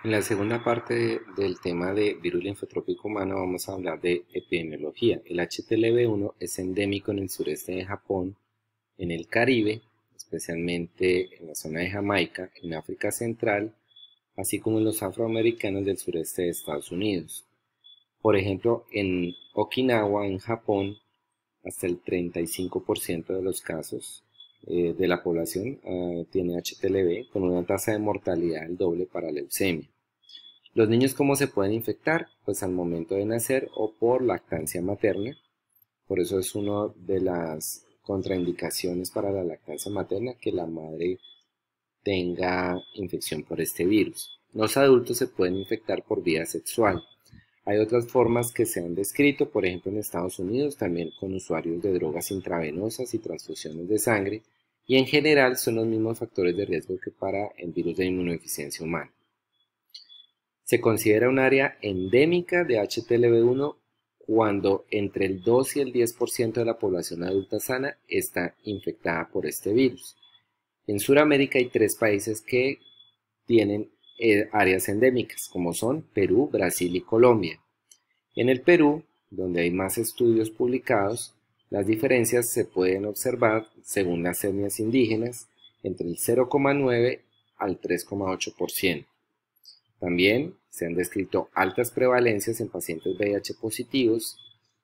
En la segunda parte del tema de virus linfotrópico humano vamos a hablar de epidemiología. El HTLV1 es endémico en el sureste de Japón, en el Caribe, especialmente en la zona de Jamaica, en África Central, así como en los afroamericanos del sureste de Estados Unidos. Por ejemplo, en Okinawa, en Japón, hasta el 35% de los casos de la población tiene HTLV, con una tasa de mortalidad del doble para leucemia. ¿Los niños cómo se pueden infectar? Pues al momento de nacer o por lactancia materna. Por eso es una de las contraindicaciones para la lactancia materna que la madre tenga infección por este virus. Los adultos se pueden infectar por vía sexual. Hay otras formas que se han descrito, por ejemplo en Estados Unidos, también con usuarios de drogas intravenosas y transfusiones de sangre, y en general son los mismos factores de riesgo que para el virus de inmunodeficiencia humana. Se considera un área endémica de HTLV1 cuando entre el 2 y el 10% de la población adulta sana está infectada por este virus. En Sudamérica hay 3 países que tienen áreas endémicas, como son Perú, Brasil y Colombia. En el Perú, donde hay más estudios publicados, las diferencias se pueden observar según las etnias indígenas entre el 0,9 al 3,8%. También se han descrito altas prevalencias en pacientes VIH positivos,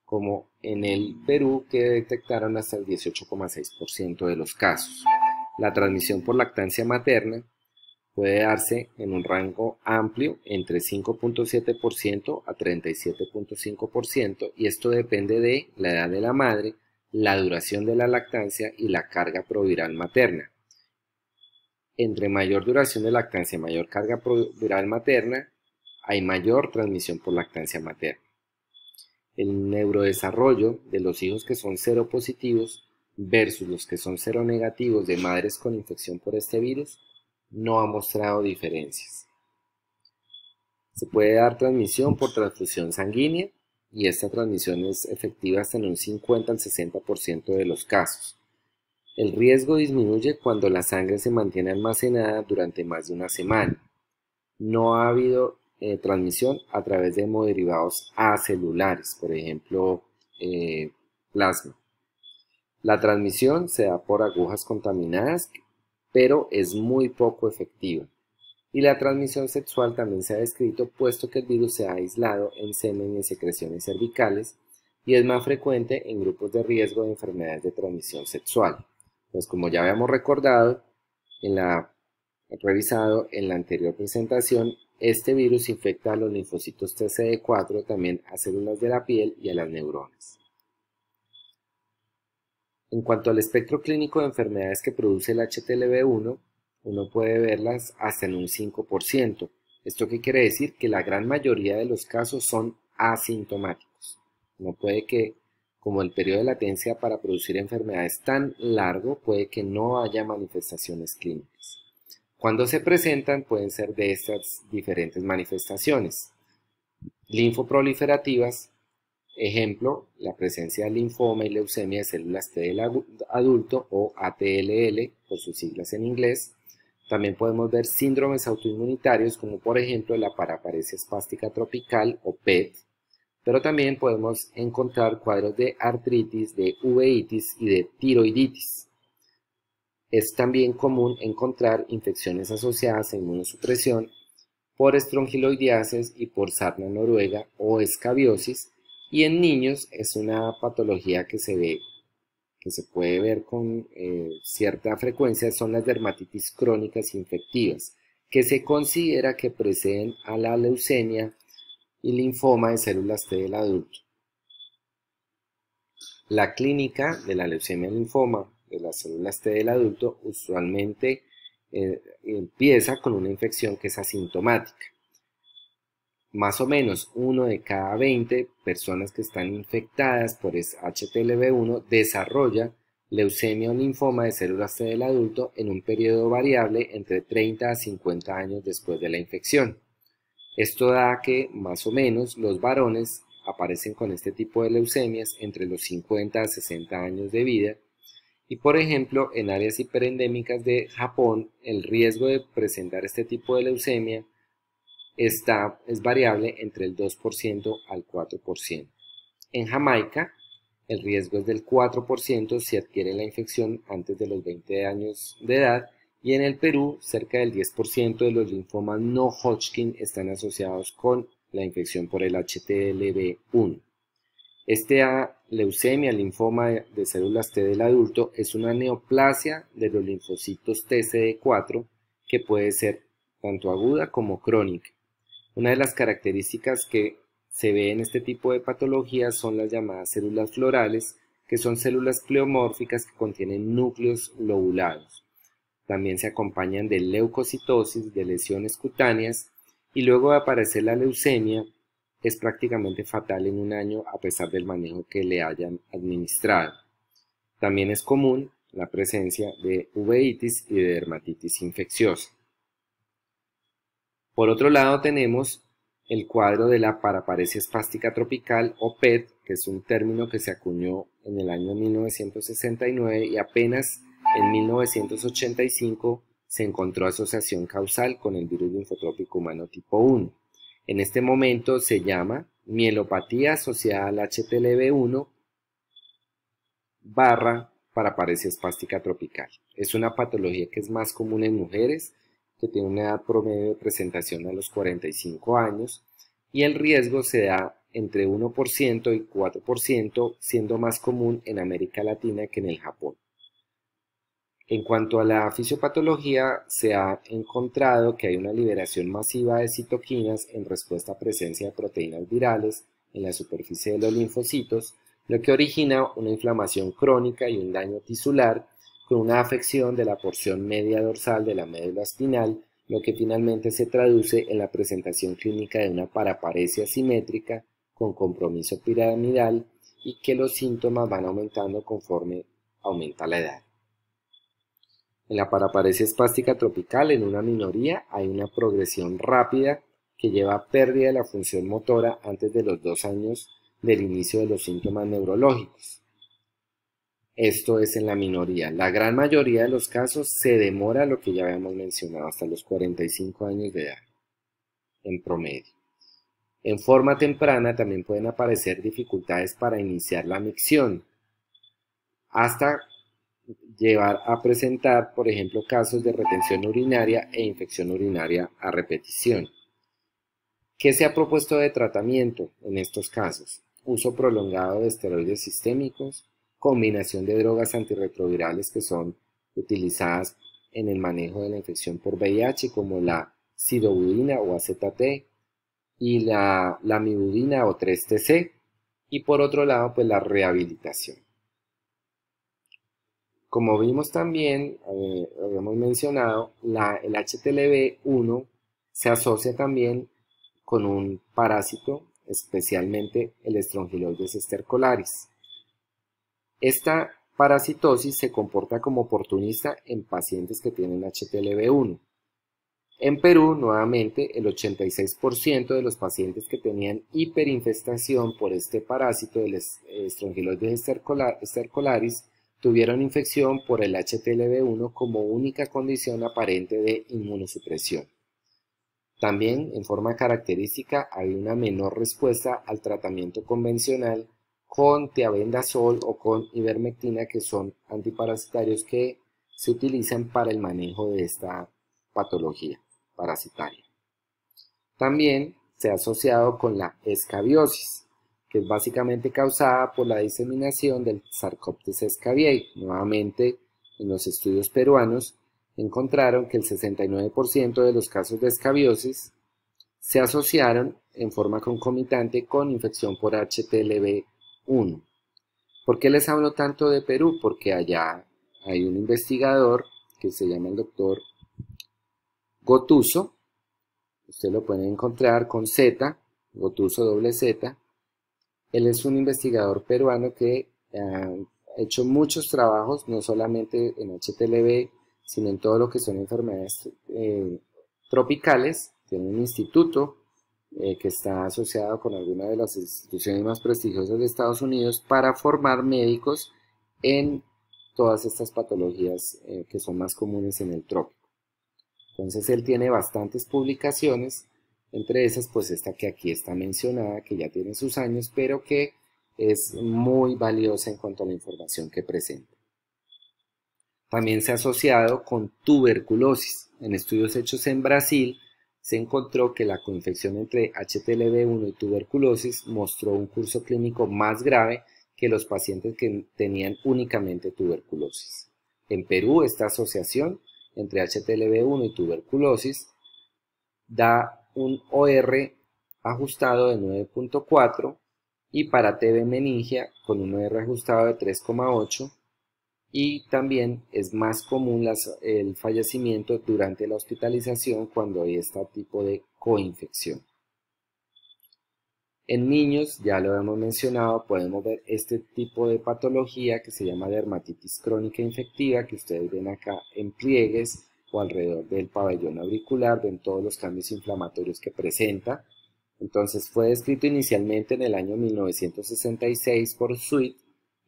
como en el Perú, que detectaron hasta el 18,6% de los casos. La transmisión por lactancia materna puede darse en un rango amplio entre 5,7% a 37,5%, y esto depende de la edad de la madre, la duración de la lactancia y la carga proviral materna. Entre mayor duración de lactancia y mayor carga proviral materna, hay mayor transmisión por lactancia materna. El neurodesarrollo de los hijos que son seropositivos versus los que son seronegativos de madres con infección por este virus no ha mostrado diferencias. Se puede dar transmisión por transfusión sanguínea y esta transmisión es efectiva hasta en un 50 al 60% de los casos. El riesgo disminuye cuando la sangre se mantiene almacenada durante más de una semana. No ha habido transmisión a través de hemoderivados acelulares, por ejemplo, plasma. La transmisión se da por agujas contaminadas, pero es muy poco efectiva. Y la transmisión sexual también se ha descrito, puesto que el virus se ha aislado en semen y en secreciones cervicales y es más frecuente en grupos de riesgo de enfermedades de transmisión sexual. Pues como ya habíamos revisado en la anterior presentación, este virus infecta a los linfocitos TCD4, también a células de la piel y a las neuronas. En cuanto al espectro clínico de enfermedades que produce el HTLV1, uno puede verlas hasta en un 5%. ¿Esto qué quiere decir? Que la gran mayoría de los casos son asintomáticos. No puede que, como el periodo de latencia para producir enfermedades es tan largo, puede que no haya manifestaciones clínicas. Cuando se presentan, pueden ser de estas diferentes manifestaciones. Linfoproliferativas, ejemplo, la presencia de linfoma y leucemia de células T del adulto o ATLL por sus siglas en inglés. También podemos ver síndromes autoinmunitarios como por ejemplo la paraparesia espástica tropical o PET, pero también podemos encontrar cuadros de artritis, de uveitis y de tiroiditis. Es también común encontrar infecciones asociadas a inmunosupresión por estrongiloidiasis y por sarna noruega o escabiosis, y en niños es una patología que se puede ver con cierta frecuencia, son las dermatitis crónicas infectivas, que se considera que preceden a la leucemia y linfoma de células T del adulto. La clínica de la leucemia y linfoma de las células T del adulto usualmente empieza con una infección que es asintomática. Más o menos 1 de cada 20 personas que están infectadas por HTLV1 desarrolla leucemia o linfoma de células T del adulto en un periodo variable entre 30 a 50 años después de la infección. Esto da que más o menos los varones aparecen con este tipo de leucemias entre los 50 a 60 años de vida. Y por ejemplo, en áreas hiperendémicas de Japón, el riesgo de presentar este tipo de leucemia es variable entre el 2% al 4%. En Jamaica, el riesgo es del 4% si adquiere la infección antes de los 20 años de edad, y en el Perú, cerca del 10% de los linfomas no Hodgkin están asociados con la infección por el HTLV1. Leucemia, linfoma de células T del adulto, es una neoplasia de los linfocitos TCD4 que puede ser tanto aguda como crónica. Una de las características que se ve en este tipo de patologías son las llamadas células florales, que son células pleomórficas que contienen núcleos lobulados. También se acompañan de leucocitosis, de lesiones cutáneas, y luego de aparecer la leucemia, es prácticamente fatal en un año a pesar del manejo que le hayan administrado. También es común la presencia de uveitis y de dermatitis infecciosa. Por otro lado tenemos el cuadro de la paraparesia espástica tropical o PET, que es un término que se acuñó en el año 1969 y apenas en 1985 se encontró asociación causal con el virus linfotrópico humano tipo 1. En este momento se llama mielopatía asociada al HTLV1 barra paraparesia espástica tropical. Es una patología que es más común en mujeres, que tiene una edad promedio de presentación a los 45 años, y el riesgo se da entre 1% y 4%, siendo más común en América Latina que en el Japón. En cuanto a la fisiopatología, se ha encontrado que hay una liberación masiva de citoquinas en respuesta a presencia de proteínas virales en la superficie de los linfocitos, lo que origina una inflamación crónica y un daño tisular con una afección de la porción media dorsal de la médula espinal, lo que finalmente se traduce en la presentación clínica de una paraparesia simétrica con compromiso piramidal y que los síntomas van aumentando conforme aumenta la edad. En la paraparesia espástica tropical, en una minoría, hay una progresión rápida que lleva a pérdida de la función motora antes de los 2 años del inicio de los síntomas neurológicos. Esto es en la minoría. La gran mayoría de los casos se demora lo que ya habíamos mencionado, hasta los 45 años de edad, en promedio. En forma temprana también pueden aparecer dificultades para iniciar la micción, hasta llevar a presentar, por ejemplo, casos de retención urinaria e infección urinaria a repetición. ¿Qué se ha propuesto de tratamiento en estos casos? Uso prolongado de esteroides sistémicos, combinación de drogas antirretrovirales que son utilizadas en el manejo de la infección por VIH, como la sidobudina o AZT y la lamivudina o 3-TC, y por otro lado, pues la rehabilitación. Como vimos también, habíamos mencionado, el HTLV1 se asocia también con un parásito, especialmente el Strongyloides stercolaris. Esta parasitosis se comporta como oportunista en pacientes que tienen HTLV1. En Perú, nuevamente, el 86% de los pacientes que tenían hiperinfestación por este parásito del Strongyloides stercolaris tuvieron infección por el HTLV1 como única condición aparente de inmunosupresión. También, en forma característica, hay una menor respuesta al tratamiento convencional con tiabendazol o con ivermectina, que son antiparasitarios que se utilizan para el manejo de esta patología parasitaria. También se ha asociado con la escabiosis, que es básicamente causada por la diseminación del Sarcoptes scabiei. Nuevamente, en los estudios peruanos, encontraron que el 69% de los casos de escabiosis se asociaron en forma concomitante con infección por HTLV1. ¿Por qué les hablo tanto de Perú? Porque allá hay un investigador que se llama el doctor Gotuso. Usted lo puede encontrar con Z, Gotuso doble Z. Él es un investigador peruano que ha hecho muchos trabajos, no solamente en HTLV, sino en todo lo que son enfermedades tropicales. Tiene un instituto que está asociado con alguna de las instituciones más prestigiosas de Estados Unidos para formar médicos en todas estas patologías que son más comunes en el trópico. Entonces él tiene bastantes publicaciones Entre esas, pues esta que aquí está mencionada, que ya tiene sus años, pero que es muy valiosa en cuanto a la información que presenta. También se ha asociado con tuberculosis. En estudios hechos en Brasil, se encontró que la coinfección entre HTLV1 y tuberculosis mostró un curso clínico más grave que los pacientes que tenían únicamente tuberculosis. En Perú, esta asociación entre HTLV1 y tuberculosis da un OR ajustado de 9.4 y para TB meningia con un OR ajustado de 3.8, y también es más común el fallecimiento durante la hospitalización cuando hay este tipo de coinfección. En niños, ya lo hemos mencionado, podemos ver este tipo de patología que se llama dermatitis crónica infectiva, que ustedes ven acá en pliegues o alrededor del pabellón auricular, ven todos los cambios inflamatorios que presenta. Entonces fue descrito inicialmente en el año 1966 por Sweet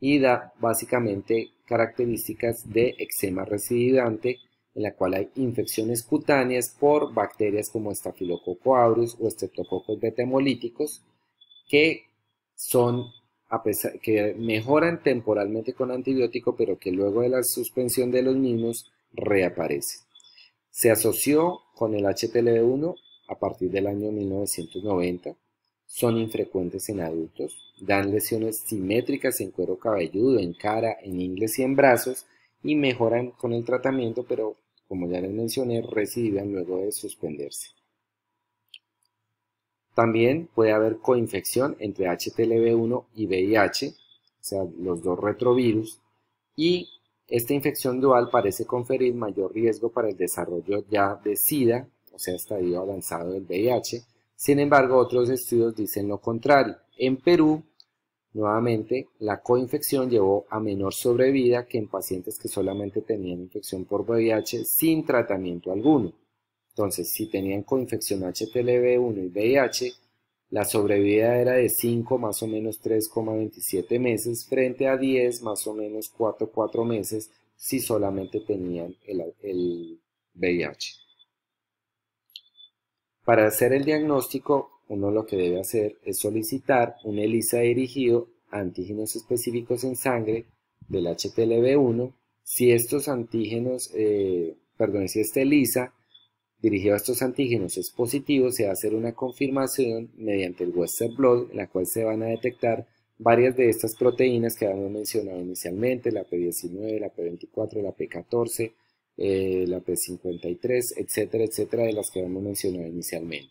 y da básicamente características de eczema recidivante, en la cual hay infecciones cutáneas por bacterias como Staphylococcus aureus o Streptococcus beta hemolíticos, que que mejoran temporalmente con antibiótico, pero que luego de la suspensión de los mismos reaparecen. Se asoció con el HTLV1 a partir del año 1990, son infrecuentes en adultos, dan lesiones simétricas en cuero cabelludo, en cara, en ingles y en brazos, y mejoran con el tratamiento, pero como ya les mencioné, recidivan luego de suspenderse. También puede haber coinfección entre HTLV1 y VIH, o sea, los dos retrovirus, y esta infección dual parece conferir mayor riesgo para el desarrollo ya de SIDA, o sea, estadio avanzado del VIH. Sin embargo, otros estudios dicen lo contrario. En Perú, nuevamente, la coinfección llevó a menor sobrevida que en pacientes que solamente tenían infección por VIH sin tratamiento alguno. Entonces, si tenían coinfección HTLV1 y VIH, la sobrevida era de 5 más o menos 3,27 meses frente a 10 más o menos 4,4 meses si solamente tenían el VIH. Para hacer el diagnóstico, uno lo que debe hacer es solicitar un ELISA dirigido a antígenos específicos en sangre del HTLV1. Si estos antígenos, si este ELISA dirigido a estos antígenos es positivo, se va a hacer una confirmación mediante el Western blot, en la cual se van a detectar varias de estas proteínas que habíamos mencionado inicialmente, la P19, la P24, la P14, la P53, etcétera, etcétera, de las que habíamos mencionado inicialmente.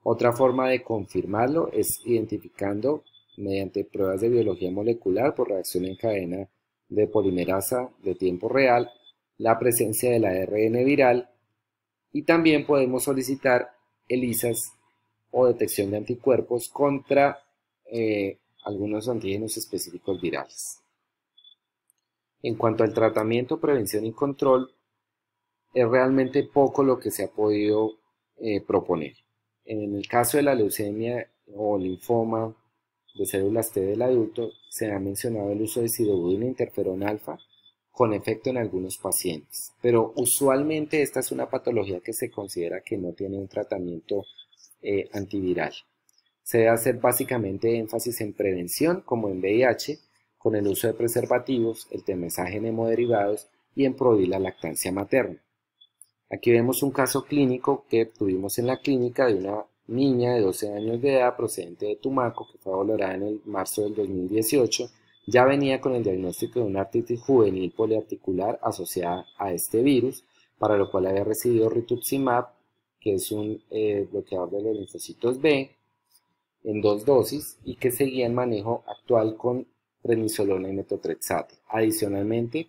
Otra forma de confirmarlo es identificando mediante pruebas de biología molecular por reacción en cadena de polimerasa de tiempo real la presencia del ARN viral, y también podemos solicitar ELISAs o detección de anticuerpos contra algunos antígenos específicos virales. En cuanto al tratamiento, prevención y control, es realmente poco lo que se ha podido proponer. En el caso de la leucemia o linfoma de células T del adulto, se ha mencionado el uso de sidobudina interferón alfa con efecto en algunos pacientes, pero usualmente esta es una patología que se considera que no tiene un tratamiento antiviral. Se debe hacer básicamente énfasis en prevención, como en VIH, con el uso de preservativos, el temesaje en hemoderivados y en prohibir la lactancia materna. Aquí vemos un caso clínico que tuvimos en la clínica de una niña de 12 años de edad procedente de Tumaco, que fue valorada en el marzo del 2018. Ya venía con el diagnóstico de una artritis juvenil poliarticular asociada a este virus, para lo cual había recibido rituximab, que es un bloqueador de los linfocitos B, en 2 dosis, y que seguía en manejo actual con prednisolona y metotrexato. Adicionalmente,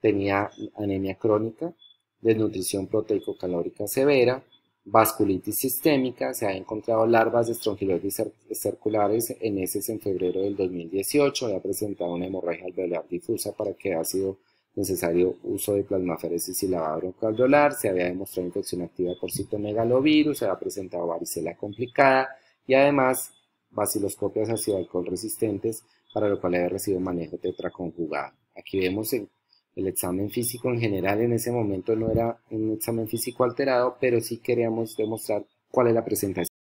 tenía anemia crónica, desnutrición proteico-calórica severa, vasculitis sistémica, se han encontrado larvas de estrongilosis circulares en heces en febrero del 2018, había presentado una hemorragia alveolar difusa para que ha sido necesario uso de plasmaferesis y lavado broncoalveolar, se había demostrado infección activa por citomegalovirus, se había presentado varicela complicada y además baciloscopias ácido alcohol resistentes, para lo cual había recibido manejo tetraconjugado. Aquí vemos el examen físico en general en ese momento no era un examen físico alterado, pero sí queríamos demostrar ¿Cuál es la presentación?